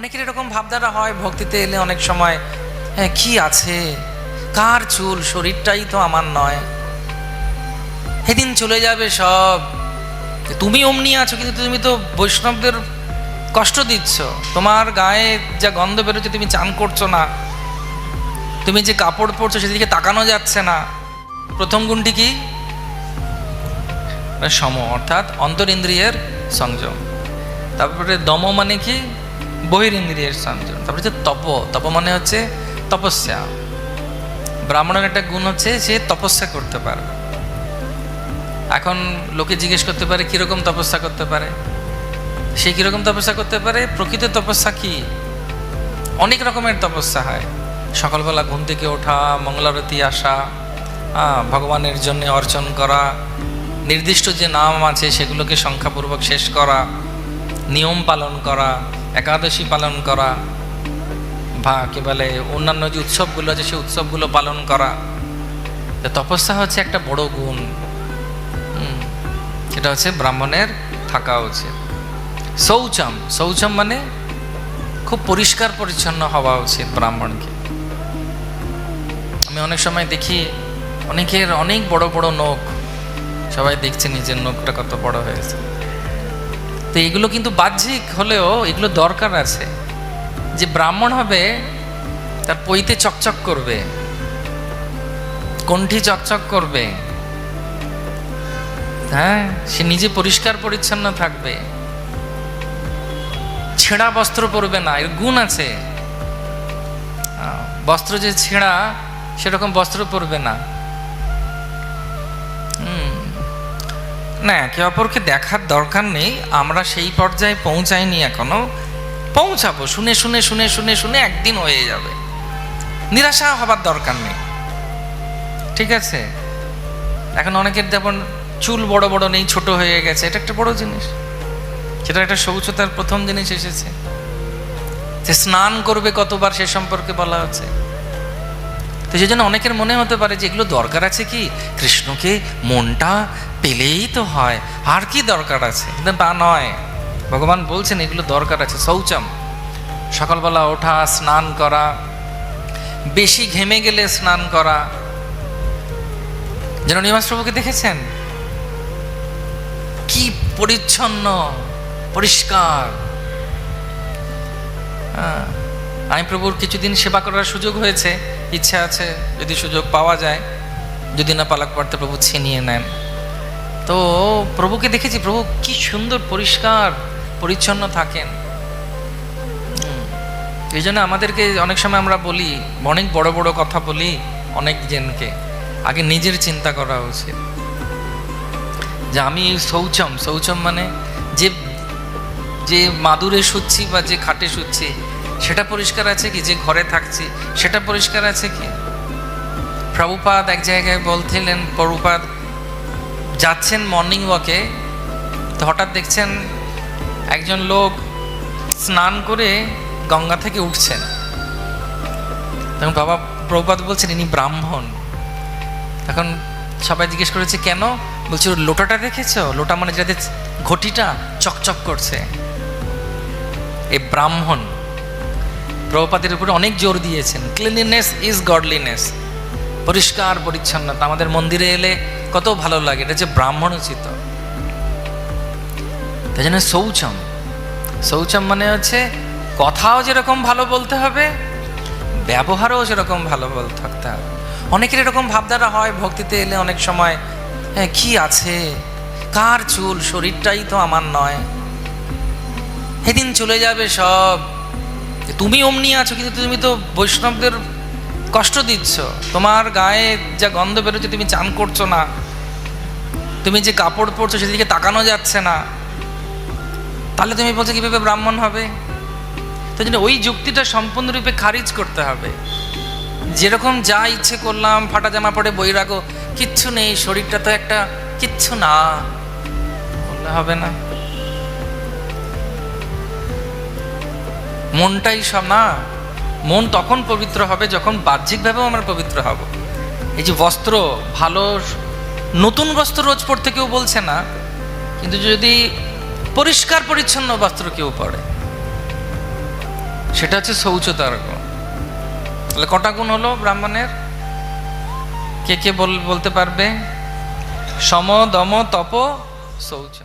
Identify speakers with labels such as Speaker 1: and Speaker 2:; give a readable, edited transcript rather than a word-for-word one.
Speaker 1: অনেকের এরকম ভাবধারা হয় ভক্তিতে এলে অনেক সময়, হ্যাঁ কি আছে, কার চুল, শরীরটাই তো আমার নয়, সেদিন চলে যাবে সব। তুমি অমনি আছো, কিন্তু তুমি তো বৈষ্ণবদের কষ্ট দিচ্ছ। তোমার গায়ে যা গন্ধ বেরোচ্ছে, তুমি চান করছো না, তুমি যে কাপড় পরছো সেদিকে তাকানো যাচ্ছে না। প্রথম গুণটি কি? সম, অর্থাৎ অন্তরিন্দ্রিয়ের সংযম। তারপরে দম মানে কি? বহিরিন্দ্রিয়ের সংযম। তারপরে হচ্ছে তপ, তপ মানে হচ্ছে তপস্যা। ব্রাহ্মণের একটা গুণ হচ্ছে সে তপস্যা করতে পারে। এখন লোকে জিজ্ঞেস করতে পারে কিরকম তপস্যা করতে পারে, সে কিরকম তপস্যা করতে পারে? প্রকৃত তপস্যা কি? অনেক রকমের তপস্যা হয়। সকালবেলা ঘুম থেকে ওঠা, মঙ্গলারতি আসা, ভগবানের জন্য অর্চন করা, নির্দিষ্ট যে নাম আছে সেগুলোকে সংখ্যাপূর্বক শেষ করা, নিয়ম পালন করা, একাদশী পালন করা, বা কি বলে অন্যান্য যে উৎসবগুলো আছে সেই উৎসবগুলো পালন করা। তপস্যা হচ্ছে একটা বড় গুণ, এটা হচ্ছে ব্রাহ্মণের থাকা উচিত। শৌচম, শৌচম মানে খুব পরিষ্কার পরিচ্ছন্ন হওয়া উচিত ব্রাহ্মণকে। আমি অনেক সময় দেখি অনেকের অনেক বড় বড় নখ, সবাই দেখছে নিজের নখটা কত বড় হয়েছে। তো এগুলো কিন্তু বাহ্যিক হলেও এগুলো দরকার আছে। যে ব্রাহ্মণ হবে তার পৈতে চকচক করবে, কণ্ঠি চকচক করবে, হ্যাঁ, সে নিজে পরিষ্কার পরিচ্ছন্ন থাকবে, ছেঁড়া বস্ত্র পরবে না, এর গুণ আছে। বস্ত্র যে ছেঁড়া সেরকম বস্ত্র পরবে না। না, একে অপরকে দেখার দরকার নেই, আমরা সেই পর্যায়ে পৌঁছাইনি এখনো, পৌঁছাবো। শুনে শুনে শুনে শুনে শুনে একদিন হয়ে যাবে, নিরাশা হবার দরকার নেই, ঠিক আছে? এখন অনেকের যেমন চুল বড় বড় নেই, ছোট হয়ে গেছে, এটা একটা বড় জিনিস। সেটা একটা শৌচতার প্রথম জিনিস এসেছে। যে স্নান করবে কতবার সে সম্পর্কে বলা হচ্ছে। তো সেই জন্য অনেকের মনে হতে পারে যে এগুলো দরকার আছে কি, কৃষ্ণকে মনটা পেলেই তো হয়, আর কি দরকার আছে? কিন্তু তা নয়, ভগবান বলছেন এগুলো দরকার আছে। শৌচম, সকালবেলা ওঠা, স্নান করা, বেশি ঘেমে গেলে স্নান করা। যেন নিবাস প্রভুকে দেখেছেন কি পরিচ্ছন্ন, পরিষ্কার। আমি প্রভুর কিছুদিন সেবা করার সুযোগ হয়েছে, ইচ্ছা আছে যদি সুযোগ পাওয়া যায়, যদি না পালক পড়তে প্রভু ছিনিয়ে নেন। তো প্রভুকে দেখেছি, প্রভু কি সুন্দর পরিষ্কার পরিচ্ছন্ন থাকেন। এই জন্য আমাদেরকে অনেক সময় আমরা বলি, অনেক বড় বড় কথা বলি অনেক জনকে, আগে নিজের চিন্তা করা উচিত যে আমি শৌচম, শৌচম মানে যে যে মাদুরে শুচ্ছি বা যে খাটে শুচ্ছি সেটা পরিষ্কার আছে কি, যে ঘরে থাকছি সেটা পরিষ্কার আছে কি। প্রভুপাদ এক জায়গায় বলছিলেন, প্রভুপাদ যাচ্ছেন মর্নিং ওয়াকে, তো হঠাৎ দেখছেন একজন লোক স্নান করে গঙ্গা থেকে উঠছেন। তখন বাবা প্রভুপাদ বলছেন ইনি ব্রাহ্মণ। তখন সবাই জিজ্ঞেস করেছে কেন? বলছে ওর লোটাটা দেখেছো? লোটা মানে যাদের ঘটিটা চকচক করছে, এ ব্রাহ্মণ। প্রভুপাদের উপরে অনেক জোর দিয়েছেন, ক্লিনলিনেস ইজ গডলিনেস, পরিষ্কার পরিচ্ছন্নতা। আমাদের মন্দিরে এলে কত ভালো লাগে, এটা যে ব্রাহ্মণ উচিত। তাই জন্য শৌচম, শৌচম মানে হচ্ছে কথাও যেরকম ভালো বলতে হবে, ব্যবহারও সেরকম ভালো বলতে থাকতে হবে। অনেকের এরকম ভাবধারা হয় ভক্তিতে এলে অনেক সময়, হ্যাঁ কি আছে, কার চুল, শরীরটাই তো আমার নয়, সেদিন চলে যাবে সব। তুমি অমনি আছো, কিন্তু তুমি তো বৈষ্ণবদের কষ্ট দিচ্ছ। তোমার গায়ে যা গন্ধ বেরোচ্ছে, তুমি চান করছো না, তুমি যে কাপড় পরছো সেদিকে তাকানো যাচ্ছে না, তাহলে তুমি বলছো কিভাবে ব্রাহ্মণ হবে? তাই জন্য ওই যুক্তিটা সম্পূর্ণরূপে খারিজ করতে হবে। যেরকম যা ইচ্ছে করলাম, ফাটা জামা পরে বৈরাগ্য, কিচ্ছু নেই, শরীরটা তো একটা কিচ্ছু না, বললে হবে না। মনটাই সব না, মন তখন পবিত্র হবে যখন বাহ্যিকভাবেও আমরা পবিত্র হব। এই যে বস্ত্র, ভালো নতুন বস্ত্র রোজ পরতে কেউ বলছে না, কিন্তু যদি পরিষ্কার পরিচ্ছন্ন বস্ত্র কেউ পরে, সেটা হচ্ছে শৌচতার্ঘ্য। তাহলে কটা গুণ হলো ব্রাহ্মণের? কে কে বলতে পারবে? সম, দম, তপ, শৌচ।